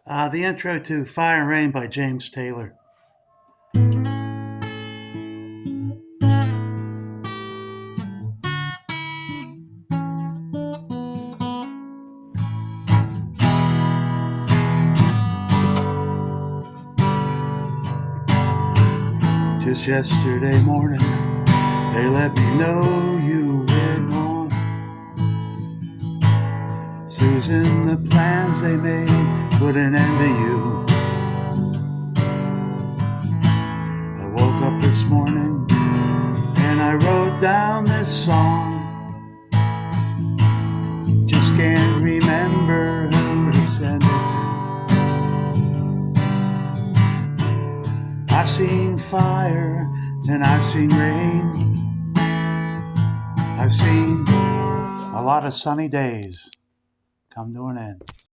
The intro to Fire and Rain by James Taylor. Just yesterday morning, they let me know you were gone. Susan, the plans they made put an end to you. I woke up this morning and I wrote down this song. Just can't remember who to send it to. I've seen fire and I've seen rain. I've seen a lot of sunny days come to an end.